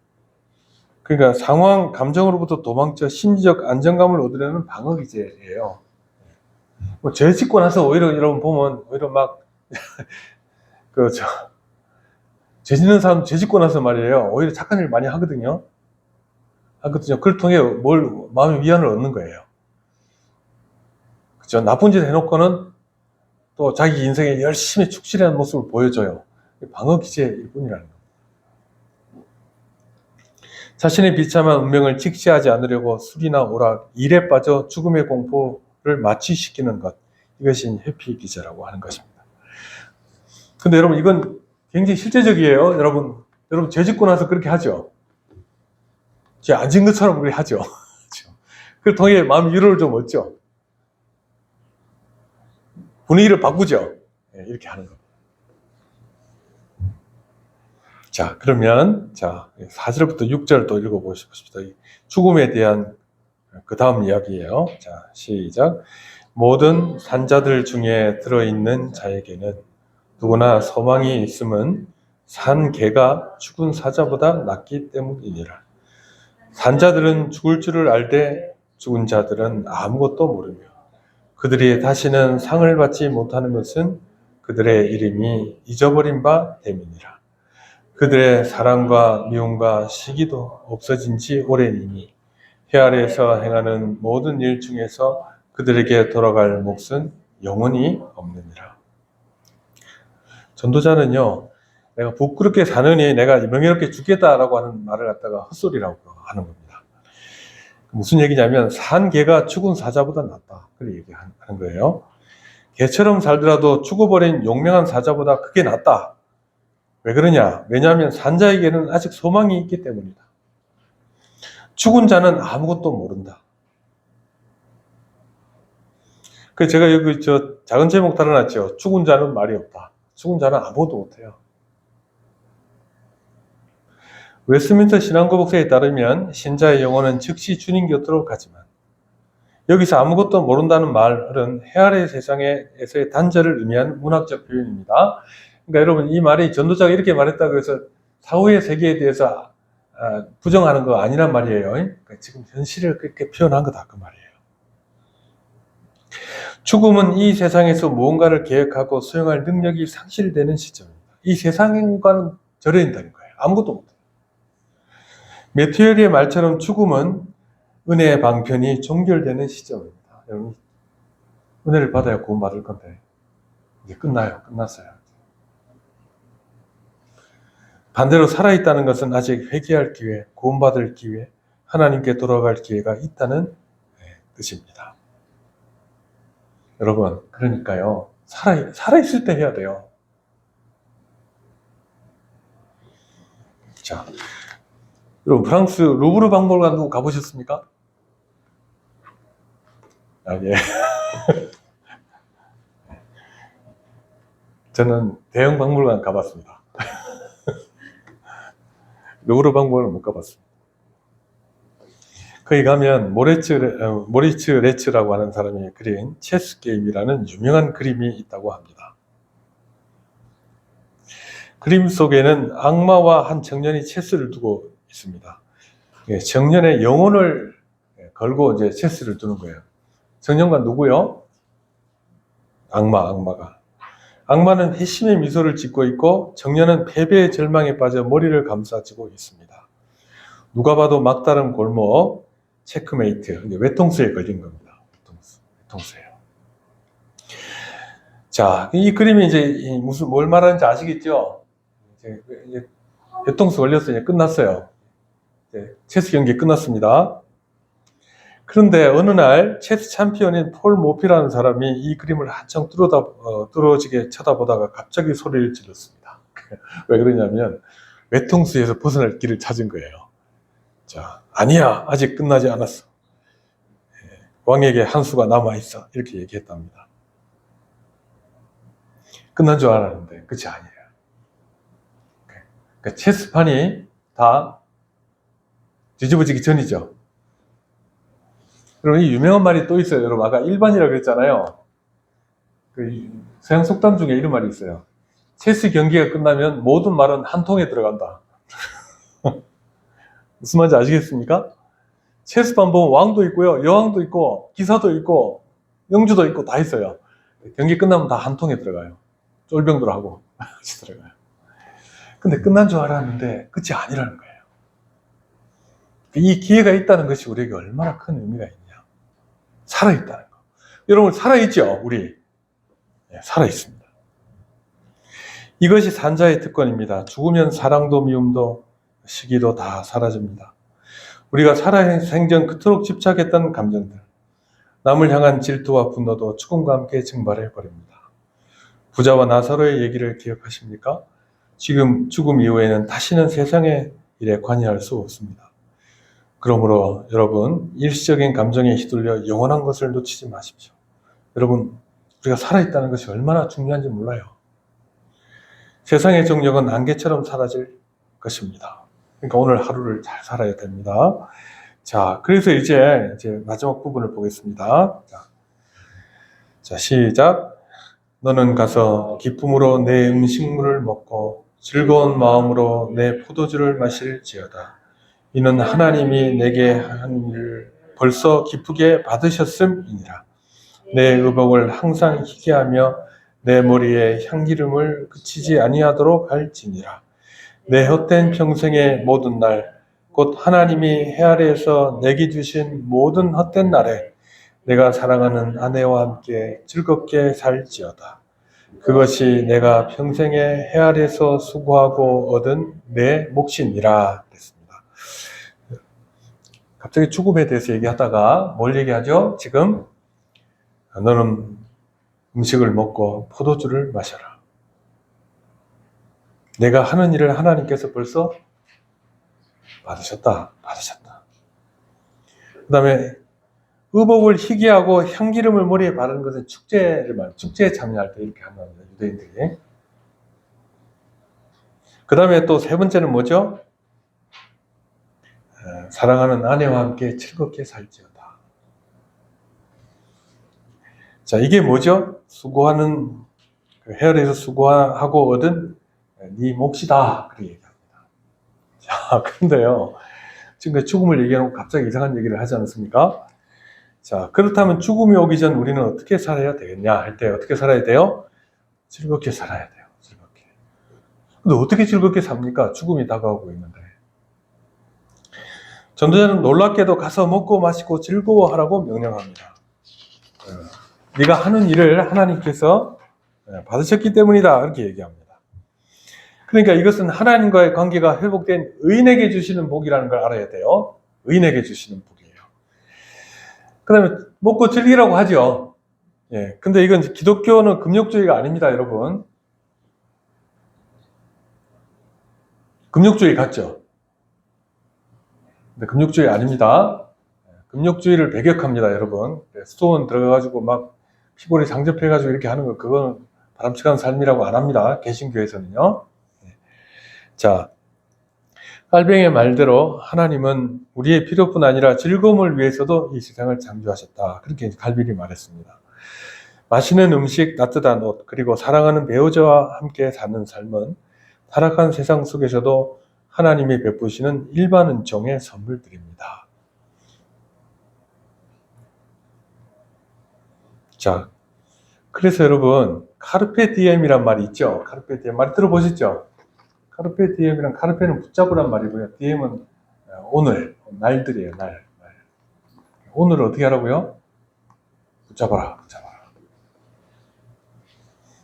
그러니까 상황, 감정으로부터 도망쳐 심리적 안정감을 얻으려는 방어 기제예요. 죄 짓고 나서 오히려 여러분 보면 오히려 막 죄 짓는 사람 죄 짓고 나서 말이에요. 오히려 착한 일 많이 하거든요. 그걸 통해 마음의 위안을 얻는 거예요. 그죠? 나쁜 짓 해놓고는 또 자기 인생에 열심히 축실하는 모습을 보여줘요. 방어 기제일 뿐이라는 겁니다. 자신의 비참한 운명을 직시하지 않으려고 술이나 오락, 일에 빠져 죽음의 공포를 마취시키는 것. 이것이 회피 기제라고 하는 것입니다. 근데 여러분, 이건 굉장히 실제적이에요. 여러분 죄 짓고 나서 그렇게 하죠. 죄 안 진 것처럼 그렇게 하죠. 그걸 통해 마음 위로를 좀 얻죠. 분위기를 바꾸죠. 이렇게 하는 겁니다. 자, 그러면 4절부터 6절 또 읽어보십시다. 죽음에 대한 그 다음 이야기예요. 자, 시작. 모든 산자들 중에 들어있는 자에게는 누구나 소망이 있음은 산 개가 죽은 사자보다 낫기 때문이니라. 산자들은 죽을 줄을 알되 죽은 자들은 아무것도 모르며 그들이 다시는 상을 받지 못하는 것은 그들의 이름이 잊어버린 바 됨이니라. 그들의 사랑과 미움과 시기도 없어진 지 오래니니 해 아래에서 행하는 모든 일 중에서 그들에게 돌아갈 몫은 영원히 없느니라. 전도자는요, 내가 부끄럽게 사느니 내가 명예롭게 죽겠다라고 하는 말을 갖다가 헛소리라고 하는 겁니다. 무슨 얘기냐면 산 개가 죽은 사자보다 낫다. 그렇게 얘기하는 거예요. 개처럼 살더라도 죽어버린 용맹한 사자보다 그게 낫다. 왜 그러냐? 왜냐하면 산자에게는 아직 소망이 있기 때문이다. 죽은 자는 아무것도 모른다. 그래서 제가 여기 작은 제목 달아놨죠. 죽은 자는 말이 없다. 죽은 자는 아무것도 못해요. 웨스민스터 신앙고백서에 따르면 신자의 영혼은 즉시 주님 곁으로 가지만 여기서 아무것도 모른다는 말은 해 아래 세상에서의 단절을 의미한 문학적 표현입니다. 그러니까 여러분, 이 말이 전도자가 이렇게 말했다고 해서 사후의 세계에 대해서 부정하는 거 아니란 말이에요. 그러니까 지금 현실을 그렇게 표현한 거다 그 말이에요. 죽음은 이 세상에서 무언가를 계획하고 수행할 능력이 상실되는 시점입니다. 이 세상과는 절연다는 거예요. 아무것도 못해요. 메투엘의 말처럼 죽음은 은혜의 방편이 종결되는 시점입니다. 여러분, 은혜를 받아야 구원받을 건데 이제 끝났어요. 반대로 살아있다는 것은 아직 회개할 기회, 구원받을 기회, 하나님께 돌아갈 기회가 있다는 뜻입니다. 여러분, 그러니까요, 살아있을 때 해야 돼요. 자, 여러분, 프랑스 루브르 박물관 누구 가보셨습니까? 예. 저는 대형 박물관 가봤습니다. 루브르 박물관은 못 가봤습니다. 거기 가면 모리츠 레츠라고 하는 사람이 그린 체스 게임이라는 유명한 그림이 있다고 합니다. 그림 속에는 악마와 한 청년이 체스를 두고 있습니다. 청년의 영혼을 걸고 이제 체스를 두는 거예요. 청년과 누구요? 악마가. 악마는 회심의 미소를 짓고 있고 청년은 패배의 절망에 빠져 머리를 감싸쥐고 있습니다. 누가 봐도 막다른 골목, 체크메이트, 외통수에 걸린 겁니다. 외통수예요. 자, 이 그림이 이제 뭘 말하는지 아시겠죠? 이제 외통수 걸려서 이제 끝났어요. 체스 경기 끝났습니다. 그런데 어느 날 체스 챔피언인 폴 모피라는 사람이 이 그림을 한참 뚫어지게 쳐다보다가 갑자기 소리를 질렀습니다. 왜 그러냐면 외통수에서 벗어날 길을 찾은 거예요. 자, 아니야, 아직 끝나지 않았어. 왕에게 한 수가 남아있어. 이렇게 얘기했답니다. 끝난 줄 알았는데 그치 아니에요. 그러니까 체스판이 다 뒤집어지기 전이죠. 여러분, 이 유명한 말이 또 있어요. 여러분, 아까 일반이라고 그랬잖아요. 그 서양 속담 중에 이런 말이 있어요. 체스 경기가 끝나면 모든 말은 한 통에 들어간다. 무슨 말인지 아시겠습니까? 체스판 보면 왕도 있고요, 여왕도 있고, 기사도 있고, 영주도 있고 다 있어요. 경기 끝나면 다 한 통에 들어가요. 쫄병들하고 같이 들어가요. 근데 끝난 줄 알았는데 끝이 아니라는 거예요. 이 기회가 있다는 것이 우리에게 얼마나 큰 의미가 있냐. 살아있다는 거. 여러분, 살아있죠? 우리. 네, 살아있습니다. 이것이 산자의 특권입니다. 죽으면 사랑도 미움도 시기도 다 사라집니다. 우리가 살아생전 그토록 집착했던 감정들, 남을 향한 질투와 분노도 죽음과 함께 증발해 버립니다. 부자와 나사로의 얘기를 기억하십니까? 지금 죽음 이후에는 다시는 세상의 일에 관여할 수 없습니다. 그러므로 여러분, 일시적인 감정에 휘둘려 영원한 것을 놓치지 마십시오. 여러분, 우리가 살아있다는 것이 얼마나 중요한지 몰라요. 세상의 정력은 안개처럼 사라질 것입니다. 그러니까 오늘 하루를 잘 살아야 됩니다. 자, 그래서 이제 마지막 부분을 보겠습니다. 자, 시작. 너는 가서 기쁨으로 내 음식물을 먹고 즐거운 마음으로 내 포도주를 마실지어다. 이는 하나님이 내게 한 일을 벌써 기쁘게 받으셨음이니라. 내 의복을 항상 희게하며 내 머리에 향기름을 그치지 아니하도록 할지니라. 내 헛된 평생의 모든 날, 곧 하나님이 해 아래에서 내게 주신 모든 헛된 날에 내가 사랑하는 아내와 함께 즐겁게 살지어다. 그것이 내가 평생에 해 아래에서 수고하고 얻은 내 몫이니라. 그랬습니다. 갑자기 죽음에 대해서 얘기하다가 뭘 얘기하죠? 지금 너는 음식을 먹고 포도주를 마셔라. 내가 하는 일을 하나님께서 벌써 받으셨다. 그 다음에 의복을 희귀하고 향기름을 머리에 바르는 것은 축제에 참여할 때 이렇게 한답니다. 유대인들이. 그 다음에 또 세 번째는 뭐죠? 사랑하는 아내와 함께 즐겁게 살지어다. 자, 이게 뭐죠? 수고하는, 헤어에서 수고하고 얻은 네 몫이다. 그렇게 얘기합니다. 자, 그런데요. 지금 죽음을 얘기하고 갑자기 이상한 얘기를 하지 않습니까? 자, 그렇다면 죽음이 오기 전 우리는 어떻게 살아야 되겠냐 할 때 어떻게 살아야 돼요? 즐겁게 살아야 돼요. 즐겁게. 근데 어떻게 즐겁게 삽니까? 죽음이 다가오고 있는데. 전도자는 놀랍게도 가서 먹고 마시고 즐거워하라고 명령합니다. 네가 하는 일을 하나님께서 받으셨기 때문이다. 이렇게 얘기합니다. 그러니까 이것은 하나님과의 관계가 회복된 의인에게 주시는 복이라는 걸 알아야 돼요. 의인에게 주시는 복이에요. 그 다음에 먹고 즐기라고 하죠. 예. 근데 이건 기독교는 금욕주의가 아닙니다, 여러분. 금욕주의 같죠? 근데 금욕주의 아닙니다. 금욕주의를 배격합니다, 여러분. 수도원 들어가가지고 막 피골이 상접해가지고 이렇게 하는 거, 그건 바람직한 삶이라고 안 합니다. 개신교에서는요. 자, 깔뱅이의 말대로 하나님은 우리의 필요뿐 아니라 즐거움을 위해서도 이 세상을 창조하셨다. 그렇게 갈빌이 말했습니다. 맛있는 음식, 따뜻한 옷, 그리고 사랑하는 배우자와 함께 사는 삶은 타락한 세상 속에서도 하나님이 베푸시는 일반 은총의 선물들입니다. 자, 그래서 여러분, 카르페 디엠이란 말이 있죠? 카르페 디엠 말 들어보셨죠? 카르페 디엠이란, 카르페는 붙잡으란 말이고요. 디엠은 오늘, 날들이에요, 날. 오늘을 어떻게 하라고요? 붙잡아라.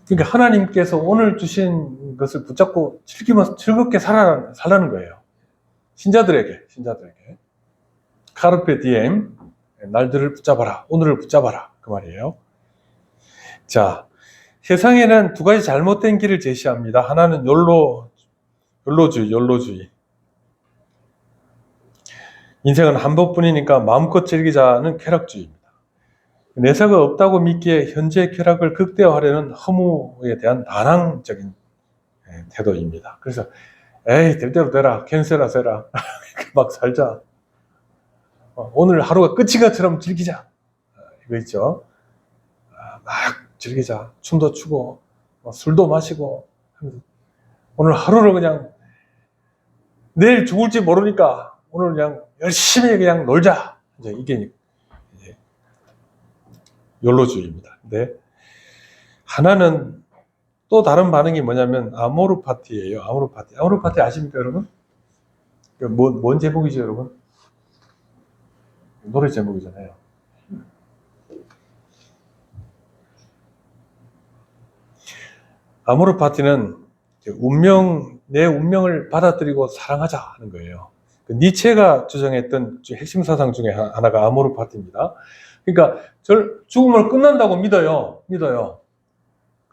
그러니까 하나님께서 오늘 주신 것을 붙잡고 즐겁게 살라는 거예요. 신자들에게. 카르페 디엠, 날들을 붙잡아라. 오늘을 붙잡아라. 그 말이에요. 자, 세상에는 두 가지 잘못된 길을 제시합니다. 하나는 욜로주의. 인생은 한 번뿐이니까 마음껏 즐기자는 쾌락주의입니다. 내사가 없다고 믿기에 현재 쾌락을 극대화하려는 허무에 대한 반항적인 태도입니다. 그래서 에이, 될 대로 되라. 캔세라 세라. 막 살자. 오늘 하루가 끝인 것처럼 즐기자. 이거 있죠. 막 즐기자. 춤도 추고 술도 마시고 오늘 하루를 그냥 내일 죽을지 모르니까 오늘 그냥 열심히 그냥 놀자. 이게 욜로주의입니다. 근데 하나는 또 다른 반응이 뭐냐면 아모르 파티예요. 아모르 파티 아십니까, 여러분? 뭔 제목이죠, 여러분? 노래 제목이잖아요. 아모르 파티는 내 운명을 받아들이고 사랑하자 하는 거예요. 니체가 주장했던 핵심 사상 중에 하나가 아모르 파티입니다. 그러니까 죽음을 끝난다고 믿어요.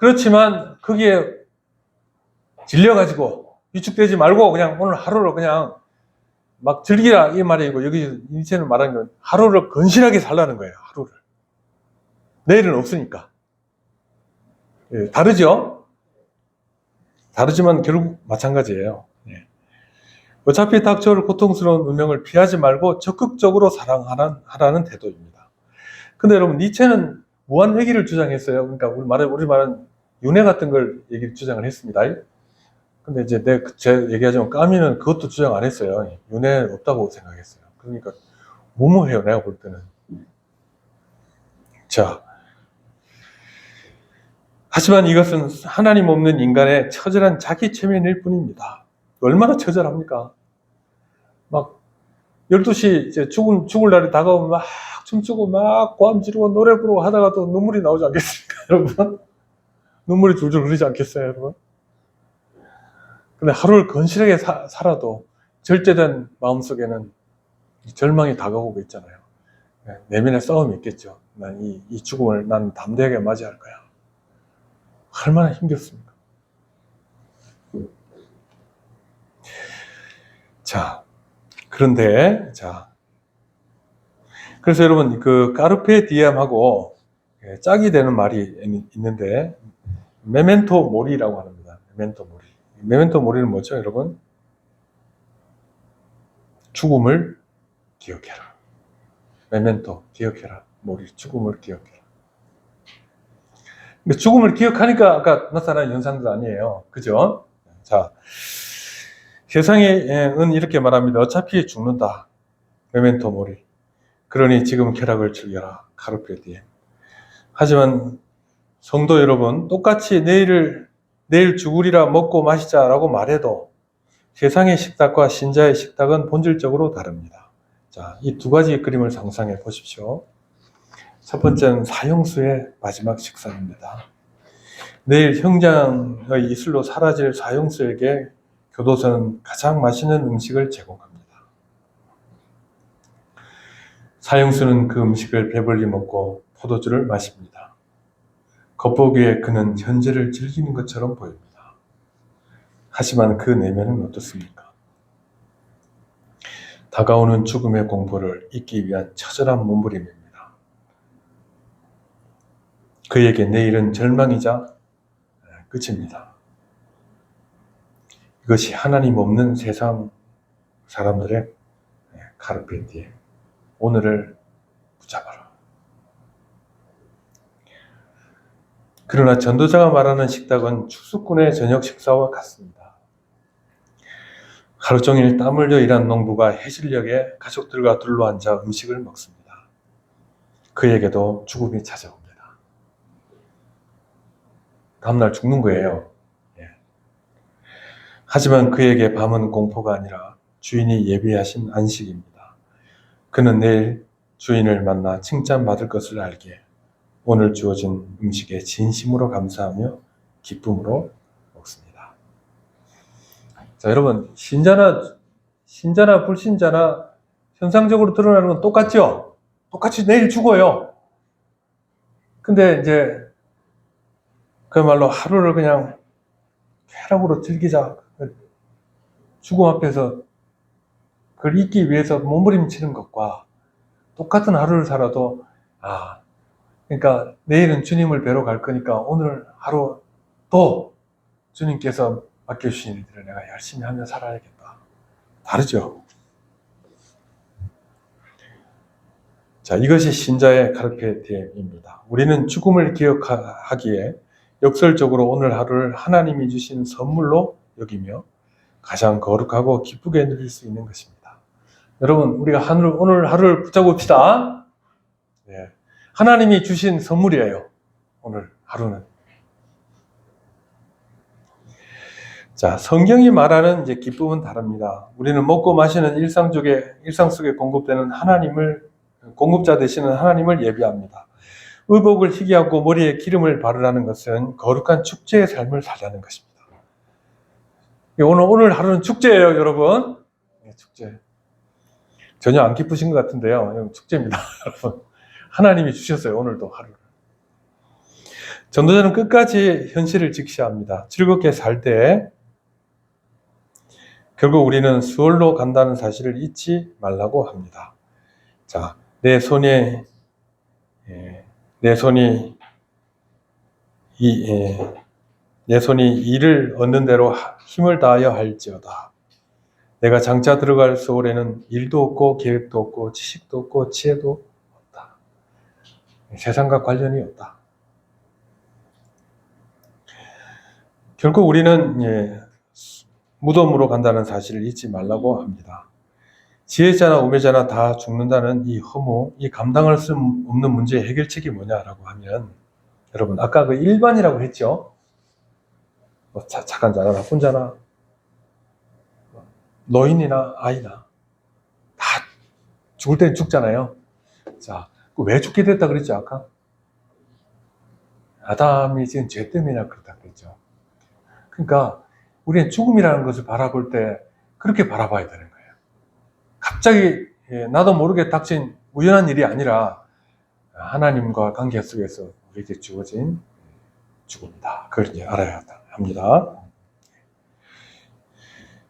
그렇지만 거기에 질려가지고 위축되지 말고 그냥 오늘 하루를 그냥 막 즐기라 이 말이고, 여기 니체는 말하는 건 하루를 건실하게 살라는 거예요. 하루를. 내일은 없으니까. 예, 다르죠? 다르지만 결국 마찬가지예요. 예. 어차피 닥쳐올 고통스러운 운명을 피하지 말고 적극적으로 사랑하라는 태도입니다. 근데 여러분, 니체는 무한회귀를 주장했어요. 그러니까 우리 말은 윤회 같은 걸 주장을 했습니다. 근데 이제 제 얘기하자면 까미는 그것도 주장 안 했어요. 윤회 없다고 생각했어요. 그러니까 무모해요, 내가 볼 때는. 자, 하지만 이것은 하나님 없는 인간의 처절한 자기 최면일 뿐입니다. 얼마나 처절합니까? 막 12시 이제 죽을 날이 다가오면 막 춤추고 막 고함 지르고 노래 부르고 하다가도 눈물이 나오지 않겠습니까, 여러분? 눈물이 줄줄 흐르지 않겠어요, 여러분? 근데 하루를 건실하게 살아도 절제된 마음속에는 절망이 다가오고 있잖아요. 내면의 싸움이 있겠죠. 난 이 죽음을 난 담대하게 맞이할 거야. 얼마나 힘겹습니까? 자, 그런데, 그래서 여러분, 그, 까르페 디엠하고 짝이 되는 말이 있는데, 메멘토 모리라고 합니다. 메멘토 모리. 메멘토 모리는 뭐죠, 여러분? 죽음을 기억해라. 메멘토, 기억해라. 모리, 죽음을 기억해라. 근데 죽음을 기억하니까 아까 나타난 현상들 아니에요. 그죠? 자, 세상에는 이렇게 말합니다. 어차피 죽는다. 메멘토 모리. 그러니 지금 쾌락을 즐겨라. 카르페 디엠. 하지만 성도 여러분, 똑같이 내일 죽으리라 먹고 마시자라고 말해도 세상의 식탁과 신자의 식탁은 본질적으로 다릅니다. 자, 이 두 가지 그림을 상상해 보십시오. 첫 번째는 사형수의 마지막 식사입니다. 내일 형장의 이슬로 사라질 사형수에게 교도소는 가장 맛있는 음식을 제공합니다. 사형수는 그 음식을 배불리 먹고 포도주를 마십니다. 겉보기에 그는 현재를 즐기는 것처럼 보입니다. 하지만 그 내면은 어떻습니까? 다가오는 죽음의 공포를 잊기 위한 처절한 몸부림입니다. 그에게 내일은 절망이자 끝입니다. 이것이 하나님 없는 세상 사람들의 카르페 디엠. 오늘을 붙잡아라. 그러나 전도자가 말하는 식탁은 축수꾼의 저녁 식사와 같습니다. 하루 종일 땀 흘려 일한 농부가 해질녘에 가족들과 둘러앉아 음식을 먹습니다. 그에게도 죽음이 찾아옵니다. 다음날 죽는 거예요. 하지만 그에게 밤은 공포가 아니라 주인이 예비하신 안식입니다. 그는 내일 주인을 만나 칭찬받을 것을 알기에 오늘 주어진 음식에 진심으로 감사하며 기쁨으로 먹습니다. 자, 여러분, 신자나 불신자나 현상적으로 드러나는 건 똑같죠? 똑같이 내일 죽어요. 근데 이제 그야말로 하루를 그냥 쾌락으로 즐기자. 죽음 앞에서 그걸 잊기 위해서 몸부림치는 것과 똑같은 하루를 살아도, 그러니까 내일은 주님을 뵈러 갈 거니까 오늘 하루 또 주님께서 맡겨주신 일들을 내가 열심히 하며 살아야겠다. 다르죠? 자, 이것이 신자의 카르페 디엠입니다. 우리는 죽음을 기억하기에 역설적으로 오늘 하루를 하나님이 주신 선물로 여기며 가장 거룩하고 기쁘게 누릴 수 있는 것입니다. 여러분, 우리가 오늘 하루를 붙잡읍시다. 네. 하나님이 주신 선물이에요. 오늘 하루는. 자, 성경이 말하는 이제 기쁨은 다릅니다. 우리는 먹고 마시는 일상 속에 공급되는 공급자 되시는 하나님을 예비합니다. 의복을 희귀하고 머리에 기름을 바르라는 것은 거룩한 축제의 삶을 살라는 것입니다. 오늘 하루는 축제예요, 여러분. 네, 축제. 전혀 안 기쁘신 것 같은데요. 축제입니다, 여러분. 하나님이 주셨어요, 오늘도 하루를. 전도자는 끝까지 현실을 직시합니다. 즐겁게 살 때 결국 우리는 수월로 간다는 사실을 잊지 말라고 합니다. 자, 내 손이 일을 얻는 대로 힘을 다하여 할지어다. 내가 장차 들어갈 서울에는 일도 없고 계획도 없고 지식도 없고 지혜도 없다. 세상과 관련이 없다. 결국 우리는 무덤으로 간다는 사실을 잊지 말라고 합니다. 지혜자나 우매자나 다 죽는다는 이 허무, 이 감당할 수 없는 문제의 해결책이 뭐냐라고 하면, 여러분 아까 그 일반이라고 했죠. 뭐 착한 자나 나쁜 자나 노인이나 아이나 다 죽을 때는 죽잖아요. 자, 왜 죽게 됐다 그랬죠 아까? 아담이 지은 죄 때문이나 그렇다 그랬죠. 그러니까 우리는 죽음이라는 것을 바라볼 때 그렇게 바라봐야 되는 거예요. 갑자기 나도 모르게 닥친 우연한 일이 아니라 하나님과 관계 속에서 우리에게 주어진 죽음이다. 그걸 이제 알아야 합니다.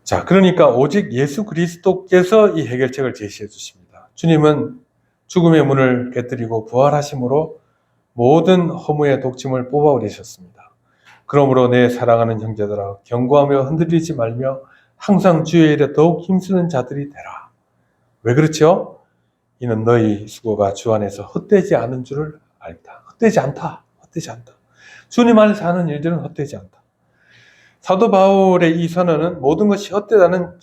자, 그러니까 오직 예수 그리스도께서 이 해결책을 제시해 주십니다. 주님은 죽음의 문을 깨뜨리고 부활하심으로 모든 허무의 독침을 뽑아버리셨습니다. 그러므로 내 사랑하는 형제들아 경고하며 흔들리지 말며 항상 주의 일에 더욱 힘쓰는 자들이 되라. 왜 그렇죠? 이는 너희 수고가 주 안에서 헛되지 않은 줄을 알다. 헛되지 않다. 주님 안에서 하는 일들은 헛되지 않다. 사도 바울의 이 선언은 모든 것이 헛되다는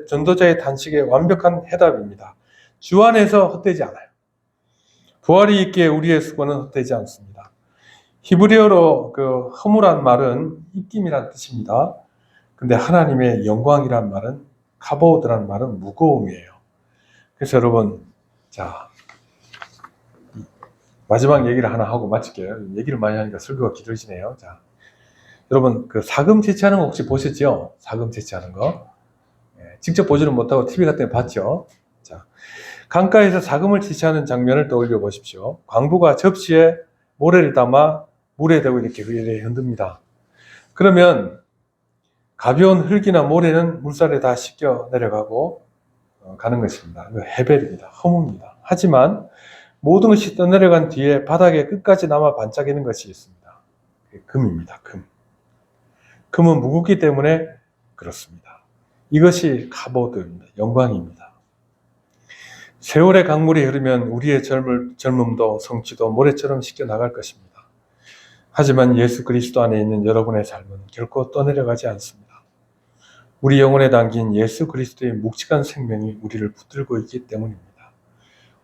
전도자의 단식의 완벽한 해답입니다. 주 안에서 헛되지 않아요. 부활이 있기에 우리의 수고는 헛되지 않습니다. 히브리어로 그 허무란 말은 입김이란 뜻입니다. 근데 하나님의 영광이란 말은 카보드란 말은 무거움이에요. 그래서 여러분, 자, 마지막 얘기를 하나 하고 마칠게요. 얘기를 많이 하니까 설교가 길어지네요. 자, 여러분, 그 사금 채취하는 거 혹시 보셨죠? 사금 채취하는 거. 직접 보지는 못하고 TV 같은 데 봤죠? 자, 강가에서 사금을 채취하는 장면을 떠올려 보십시오. 광부가 접시에 모래를 담아 물에 대고 이렇게 흔듭니다. 그러면 가벼운 흙이나 모래는 물살에 다 씻겨 내려가고 가는 것입니다. 헤벨입니다. 허무입니다. 하지만 모든 것이 떠내려간 뒤에 바닥에 끝까지 남아 반짝이는 것이 있습니다. 금입니다. 금은 무겁기 때문에 그렇습니다. 이것이 카보드입니다. 영광입니다. 세월의 강물이 흐르면 우리의 젊음도 성취도 모래처럼 씻겨 나갈 것입니다. 하지만 예수 그리스도 안에 있는 여러분의 삶은 결코 떠내려가지 않습니다. 우리 영혼에 담긴 예수 그리스도의 묵직한 생명이 우리를 붙들고 있기 때문입니다.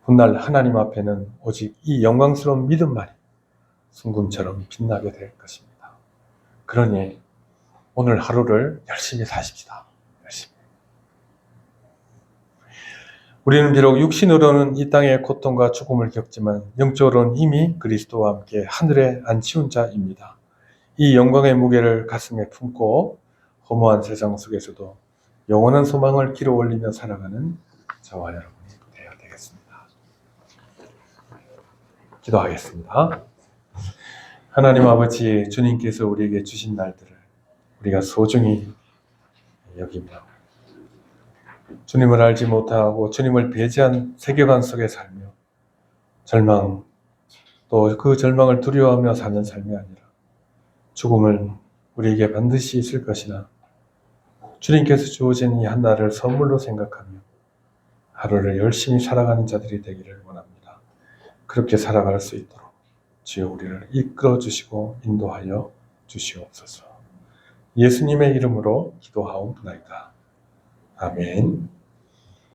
훗날 하나님 앞에는 오직 이 영광스러운 믿음만이 순금처럼 빛나게 될 것입니다. 그러니 오늘 하루를 열심히 사십시다. 열심히. 우리는 비록 육신으로는 이 땅의 고통과 죽음을 겪지만 영적으로는 이미 그리스도와 함께 하늘에 안치운 자입니다. 이 영광의 무게를 가슴에 품고 허무한 세상 속에서도 영원한 소망을 길어 올리며 살아가는 저와 여러분이 되어야 되겠습니다. 기도하겠습니다. 하나님 아버지, 주님께서 우리에게 주신 날들을 우리가 소중히 여기며 주님을 알지 못하고 주님을 배제한 세계관 속에 살며 절망, 또 그 절망을 두려워하며 사는 삶이 아니라 죽음은 우리에게 반드시 있을 것이나 주님께서 주어진 이 한날을 선물로 생각하며 하루를 열심히 살아가는 자들이 되기를 원합니다. 그렇게 살아갈 수 있도록 주여 우리를 이끌어 주시고 인도하여 주시옵소서. 예수님의 이름으로 기도하옵나이다. 아멘.